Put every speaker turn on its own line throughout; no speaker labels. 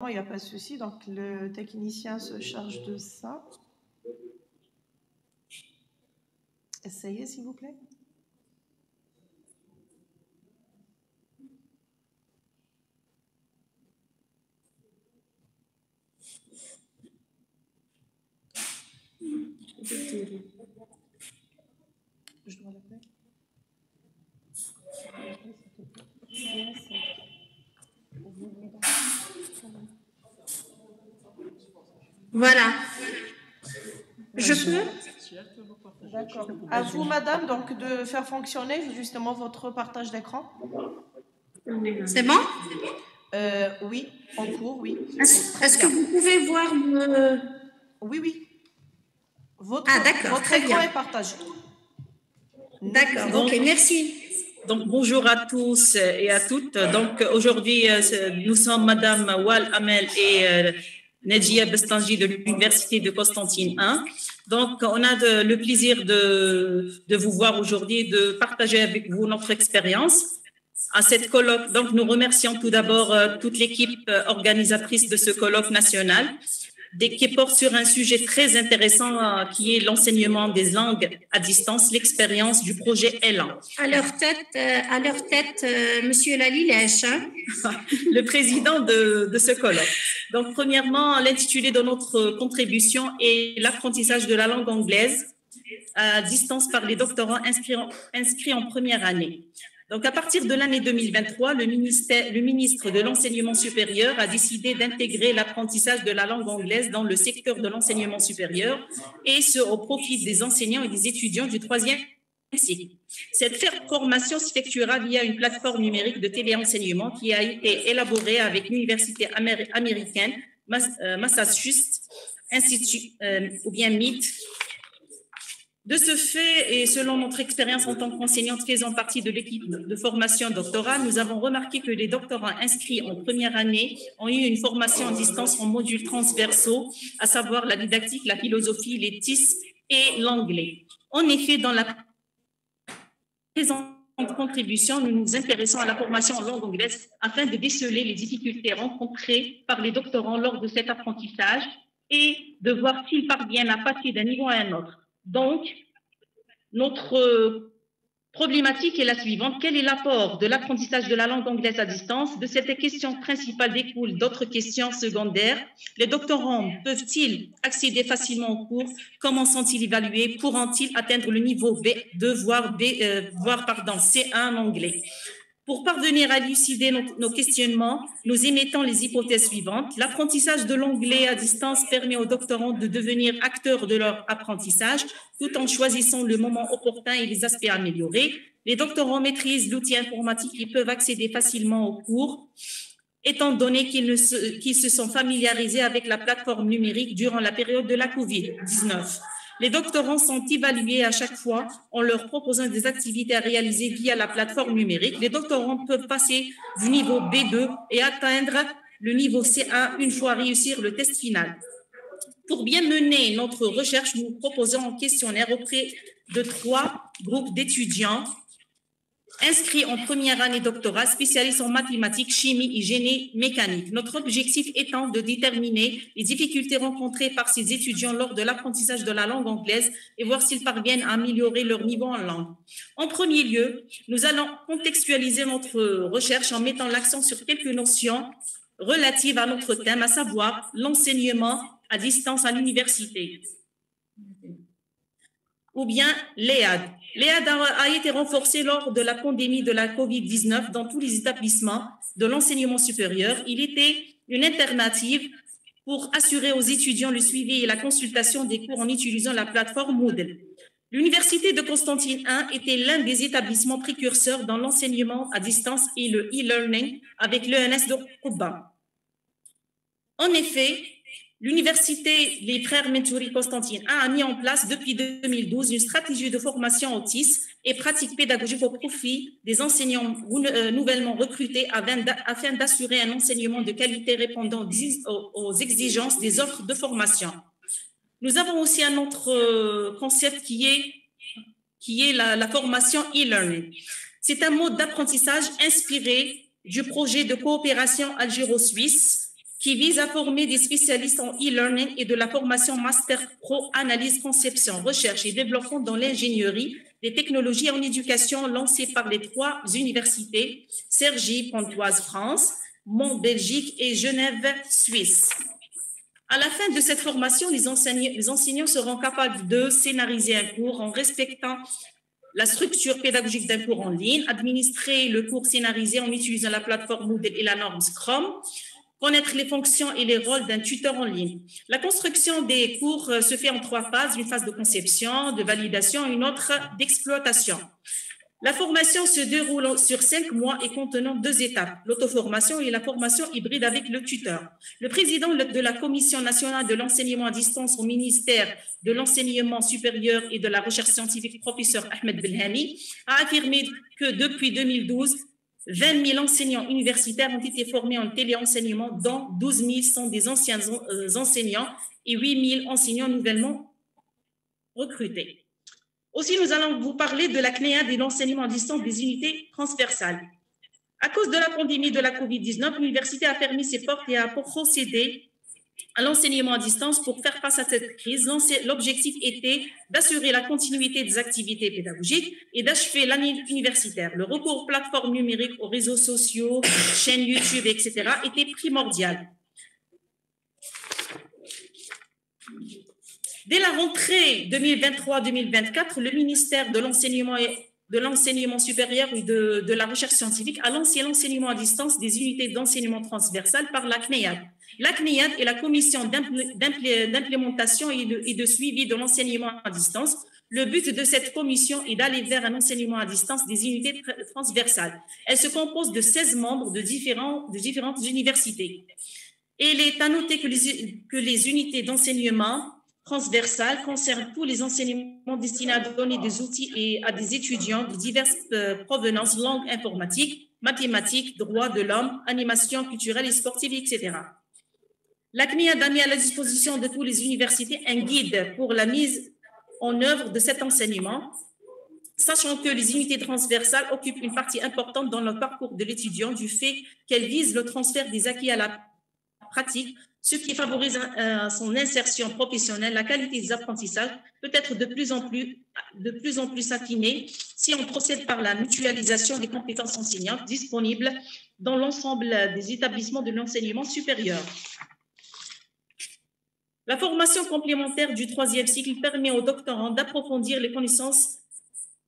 il n'y a pas de souci. Donc, le technicien se charge de ça. Essayez, s'il vous plaît. Je dois l'appeler.
Voilà. Je peux?
D'accord. À vous, madame, donc, de faire fonctionner justement votre partage d'écran.
C'est bon?
Oui, en cours, oui.
Est-ce que vous pouvez voir me...
Oui, oui. Votre
très
écran
bien.
est partagé.
D'accord, ok, merci.
Donc, bonjour à tous et à toutes. Donc, aujourd'hui, nous sommes Madame Wal Amel et Nedjia Bestanji de l'Université de Constantine 1. Donc, on a le plaisir de vous voir aujourd'hui et de partager avec vous notre expérience à cette colloque. Donc, nous remercions tout d'abord toute l'équipe organisatrice de ce colloque national qui porte sur un sujet très intéressant qui est l'enseignement des langues à distance, l'expérience du projet Elan.
À leur tête, Monsieur Lalilèche,
le président de ce colloque. Donc, premièrement, l'intitulé de notre contribution est l'apprentissage de la langue anglaise à distance par les doctorants inscrits en première année. Donc, à partir de l'année 2023, le ministre de l'Enseignement supérieur a décidé d'intégrer l'apprentissage de la langue anglaise dans le secteur de l'enseignement supérieur et ce, au profit des enseignants et des étudiants du troisième cycle. Cette formation s'effectuera via une plateforme numérique de téléenseignement qui a été élaborée avec l'université américaine Massachusetts Institute ou bien MIT. De ce fait, et selon notre expérience en tant qu'enseignante faisant partie de l'équipe de formation doctorale, nous avons remarqué que les doctorants inscrits en première année ont eu une formation en distance en modules transversaux, à savoir la didactique, la philosophie, les TIS et l'anglais. En effet, dans la présente contribution, nous nous intéressons à la formation en langue anglaise afin de déceler les difficultés rencontrées par les doctorants lors de cet apprentissage et de voir s'ils parviennent à passer d'un niveau à un autre. Donc, notre problématique est la suivante. Quel est l'apport de l'apprentissage de la langue anglaise à distance? De cette question principale découlent d'autres questions secondaires. Les doctorants peuvent-ils accéder facilement aux cours? Comment sont-ils évalués? Pourront-ils atteindre le niveau B2, voire C1 en anglais? Pour parvenir à élucider nos questionnements, nous émettons les hypothèses suivantes. L'apprentissage de l'anglais à distance permet aux doctorants de devenir acteurs de leur apprentissage tout en choisissant le moment opportun et les aspects améliorés. Les doctorants maîtrisent l'outil informatique et peuvent accéder facilement aux cours, étant donné qu'ils se sont familiarisés avec la plateforme numérique durant la période de la COVID-19. Les doctorants sont évalués à chaque fois en leur proposant des activités à réaliser via la plateforme numérique. Les doctorants peuvent passer du niveau B2 et atteindre le niveau C1 une fois réussir le test final. Pour bien mener notre recherche, nous proposons un questionnaire auprès de 3 groupes d'étudiants inscrits en première année doctorat, spécialistes en mathématiques, chimie et génie mécanique. Notre objectif étant de déterminer les difficultés rencontrées par ces étudiants lors de l'apprentissage de la langue anglaise et voir s'ils parviennent à améliorer leur niveau en langue. En premier lieu, nous allons contextualiser notre recherche en mettant l'accent sur quelques notions relatives à notre thème, à savoir l'enseignement à distance à l'université, ou bien l'EAD. L'EAD a été renforcé lors de la pandémie de la COVID-19 dans tous les établissements de l'enseignement supérieur. Il était une alternative pour assurer aux étudiants le suivi et la consultation des cours en utilisant la plateforme Moodle. L'Université de Constantine 1 était l'un des établissements précurseurs dans l'enseignement à distance et le e-learning avec l'ENS de Koubba. En effet, l'université Les Frères Menturi Constantine a mis en place depuis 2012 une stratégie de formation au TIS et pratique pédagogique au profit des enseignants nouvellement recrutés afin d'assurer un enseignement de qualité répondant aux exigences des offres de formation. Nous avons aussi un autre concept qui est la formation e-learning. C'est un mode d'apprentissage inspiré du projet de coopération algéro-suisse qui vise à former des spécialistes en e-learning et de la formation Master Pro Analyse, Conception, Recherche et Développement dans l'ingénierie des technologies en éducation, lancée par les 3 universités, Cergy, Pontoise, France, Mont, Belgique et Genève, Suisse. À la fin de cette formation, les enseignants seront capables de scénariser un cours en respectant la structure pédagogique d'un cours en ligne, administrer le cours scénarisé en utilisant la plateforme Moodle et la norme Scrum, connaître les fonctions et les rôles d'un tuteur en ligne. La construction des cours se fait en 3 phases, une phase de conception, de validation et une autre d'exploitation. La formation se déroule sur 5 mois et contenant 2 étapes, l'auto-formation et la formation hybride avec le tuteur. Le président de la Commission nationale de l'enseignement à distance au ministère de l'enseignement supérieur et de la recherche scientifique, professeur Ahmed Belhani, a affirmé que depuis 2012, 20 000 enseignants universitaires ont été formés en téléenseignement, dont 12 000 sont des anciens enseignants et 8 000 enseignants nouvellement recrutés. Aussi, nous allons vous parler de la CNEAD et de l'enseignement à distance des unités transversales. À cause de la pandémie de la COVID-19, l'université a fermé ses portes et a procédé à l'enseignement à distance pour faire face à cette crise. L'objectif était d'assurer la continuité des activités pédagogiques et d'achever l'année universitaire. Le recours aux plateformes numériques, aux réseaux sociaux, chaînes YouTube, etc. était primordial. Dès la rentrée 2023-2024, le ministère de l'enseignement supérieur et de la recherche scientifique a lancé l'enseignement à distance des unités d'enseignement transversal par la CNEAD. La CNEAD est la commission d'implémentation et de suivi de l'enseignement à distance. Le but de cette commission est d'aller vers un enseignement à distance des unités transversales. Elle se compose de 16 membres de différentes universités. Et il est à noter que les unités d'enseignement transversales concernent tous les enseignements destinés à donner des outils et à des étudiants de diverses provenances, langues informatiques, mathématiques, droits de l'homme, animation culturelle et sportive, etc. La CNEAD a mis à la disposition de toutes les universités un guide pour la mise en œuvre de cet enseignement, sachant que les unités transversales occupent une partie importante dans le parcours de l'étudiant du fait qu'elles visent le transfert des acquis à la pratique, ce qui favorise son insertion professionnelle. La qualité des apprentissages peut être de plus en plus affinée si on procède par la mutualisation des compétences enseignantes disponibles dans l'ensemble des établissements de l'enseignement supérieur. La formation complémentaire du 3e cycle permet aux doctorants d'approfondir les connaissances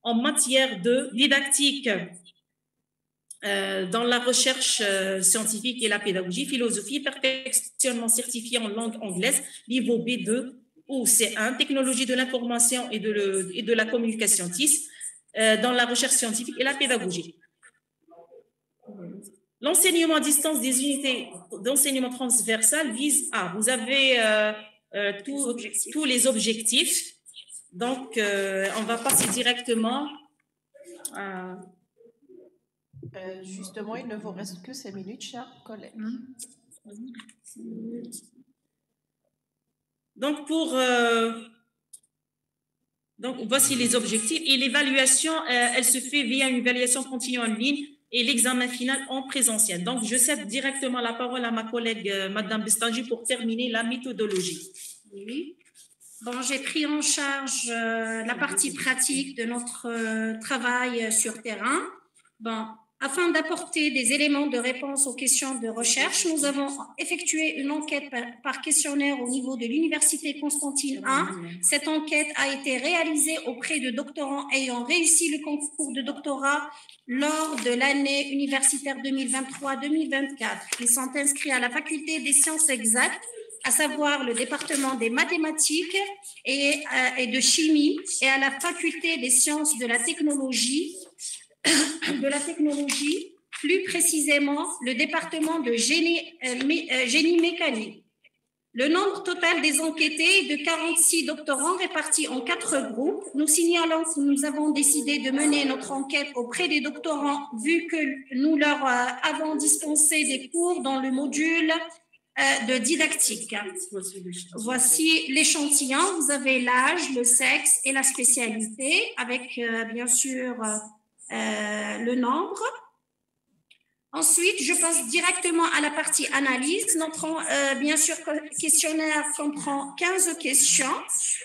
en matière de didactique dans la recherche scientifique et la pédagogie, philosophie, perfectionnement certifié en langue anglaise, niveau B2 ou C1, technologie de l'information et de la communication TIS, dans la recherche scientifique et la pédagogie. L'enseignement à distance des unités d'enseignement transversal vise à, vous avez tous les objectifs, donc on va passer directement à...
Justement, il ne vous reste que 5 minutes, chers collègues.
Donc, donc, voici les objectifs. Et l'évaluation, elle se fait via une évaluation continue en ligne et l'examen final en présentiel. Donc, je cède directement la parole à ma collègue, Madame Bestangi, pour terminer la méthodologie.
Oui. Bon, j'ai pris en charge la partie pratique de notre travail sur terrain. Bon, afin d'apporter des éléments de réponse aux questions de recherche, nous avons effectué une enquête par questionnaire au niveau de l'Université Constantine I. Cette enquête a été réalisée auprès de doctorants ayant réussi le concours de doctorat lors de l'année universitaire 2023-2024. Ils sont inscrits à la faculté des sciences exactes, à savoir le département des mathématiques et de chimie, et à la faculté des sciences de la technologie, plus précisément le département de génie mécanique. Le nombre total des enquêtés est de 46 doctorants répartis en 4 groupes. Nous signalons que nous avons décidé de mener notre enquête auprès des doctorants vu que nous leur avons dispensé des cours dans le module de didactique. Voici l'échantillon. Vous avez l'âge, le sexe et la spécialité avec bien sûr le nombre. Ensuite, je passe directement à la partie analyse. Notre, bien sûr, questionnaire comprend 15 questions.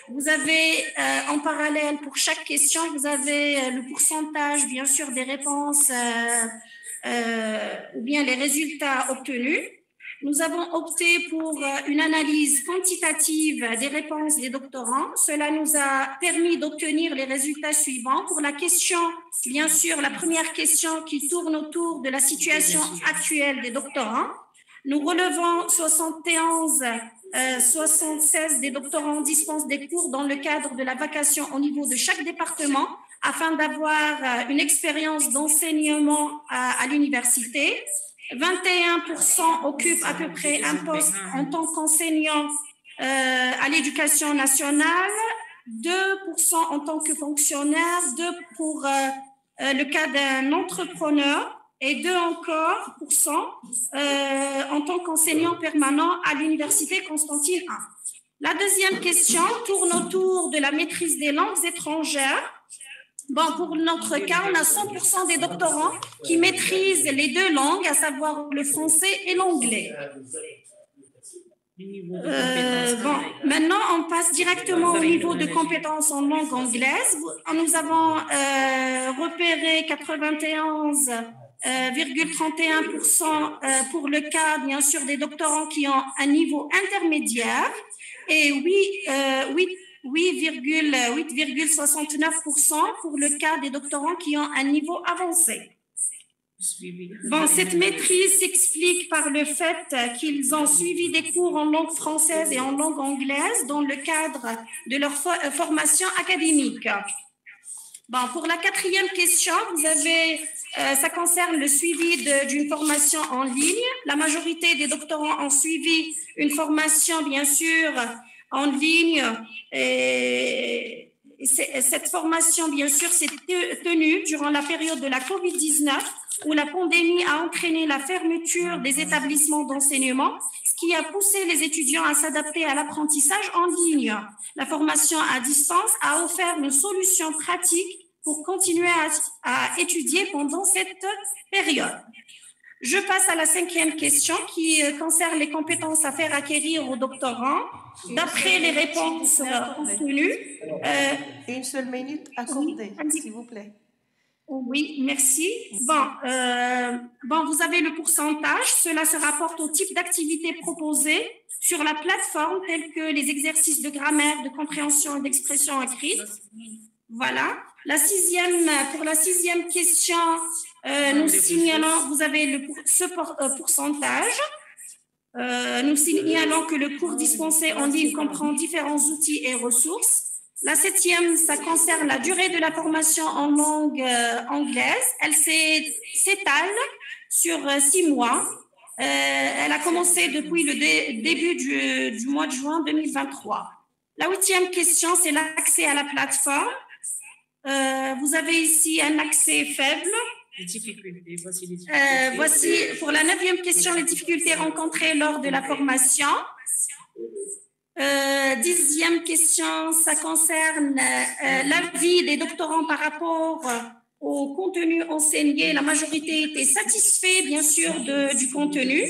Vous avez en parallèle, pour chaque question, vous avez le pourcentage, bien sûr, des réponses ou bien les résultats obtenus. Nous avons opté pour une analyse quantitative des réponses des doctorants. Cela nous a permis d'obtenir les résultats suivants. Pour la question, bien sûr, la première question qui tourne autour de la situation actuelle des doctorants, nous relevons 76 des doctorants dispensent des cours dans le cadre de la vacation au niveau de chaque département afin d'avoir une expérience d'enseignement à l'université. 21% occupent à peu près un poste en tant qu'enseignant à l'éducation nationale, 2% en tant que fonctionnaire, 2% pour le cas d'un entrepreneur et 2% encore en tant qu'enseignant permanent à l'université Constantine I. La deuxième question tourne autour de la maîtrise des langues étrangères. Bon, pour notre cas, on a 100% des doctorants qui maîtrisent les deux langues, à savoir le français et l'anglais. Bon, maintenant, on passe directement au niveau de compétences en langue anglaise. Nous avons repéré 91,31% pour le cas, bien sûr, des doctorants qui ont un niveau intermédiaire et 8,69% pour le cas des doctorants qui ont un niveau avancé. Bon, cette maîtrise s'explique par le fait qu'ils ont suivi des cours en langue française et en langue anglaise dans le cadre de leur formation académique. Bon, pour la quatrième question, vous avez, ça concerne le suivi d'une formation en ligne. La majorité des doctorants ont suivi une formation, bien sûr, en ligne. Et cette formation, bien sûr, s'est tenue durant la période de la COVID-19 où la pandémie a entraîné la fermeture des établissements d'enseignement, ce qui a poussé les étudiants à s'adapter à l'apprentissage en ligne. La formation à distance a offert une solution pratique pour continuer à étudier pendant cette période. Je passe à la cinquième question qui concerne les compétences à faire acquérir aux doctorants. D'après les réponses obtenues...
Une seule minute accordée, s'il vous plaît.
Oui, merci. Bon, vous avez le pourcentage. Cela se rapporte au type d'activité proposée sur la plateforme, tels que les exercices de grammaire, de compréhension et d'expression écrite. Voilà. Pour la sixième question, nous signalons, vous avez ce pourcentage. Nous signalons que le cours dispensé en ligne comprend différents outils et ressources. La septième, ça concerne la durée de la formation en langue anglaise. Elle s'étale sur 6 mois. Elle a commencé depuis le début du mois de juin 2023. La huitième question, c'est l'accès à la plateforme. Vous avez ici un accès faible.
Les difficultés, voici les difficultés.
Voici pour la neuvième question, les difficultés rencontrées lors de la formation. 10e question, ça concerne l'avis des doctorants par rapport au contenu enseigné. La majorité était satisfaite, bien sûr, du contenu.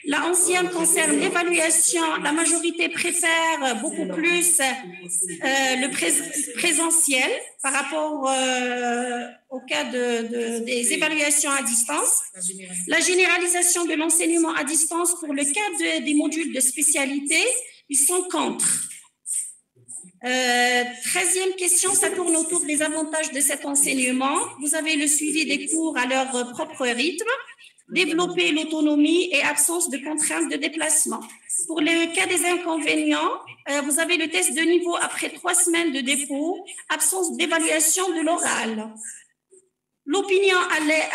La 11e concerne l'évaluation. La majorité préfère beaucoup plus le présentiel par rapport au cas des évaluations à distance. La généralisation de l'enseignement à distance pour le cas des modules de spécialité, ils sont contre. 13e question, ça tourne autour des avantages de cet enseignement. Vous avez le suivi des cours à leur propre rythme, développer l'autonomie et absence de contraintes de déplacement. Pour le cas des inconvénients, vous avez le test de niveau après 3 semaines de dépôt, absence d'évaluation de l'oral. L'opinion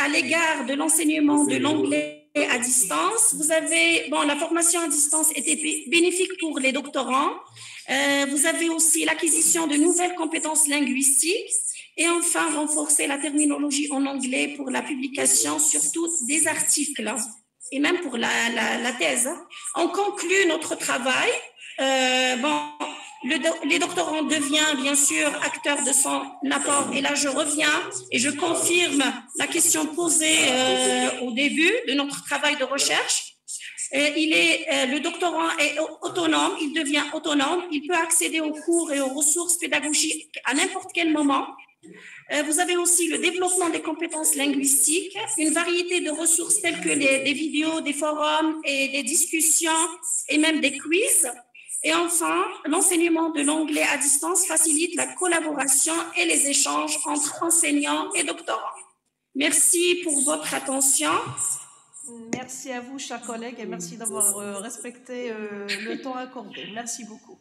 à l'égard de l'enseignement de l'anglais à distance. Vous avez, la formation à distance était bénéfique pour les doctorants. Vous avez aussi l'acquisition de nouvelles compétences linguistiques et enfin renforcer la terminologie en anglais pour la publication, surtout des articles et même pour la thèse. On conclut notre travail. Les doctorants deviennent bien sûr acteurs de son apport. Et là, je reviens et je confirme la question posée au début de notre travail de recherche. Le doctorant est autonome, il devient autonome, il peut accéder aux cours et aux ressources pédagogiques à n'importe quel moment. Vous avez aussi le développement des compétences linguistiques, une variété de ressources telles que des vidéos, des forums et des discussions et même des quiz. Et enfin, l'enseignement de l'anglais à distance facilite la collaboration et les échanges entre enseignants et doctorants. Merci pour votre attention.
Merci à vous, chers collègues, et merci d'avoir respecté le temps accordé. Merci beaucoup.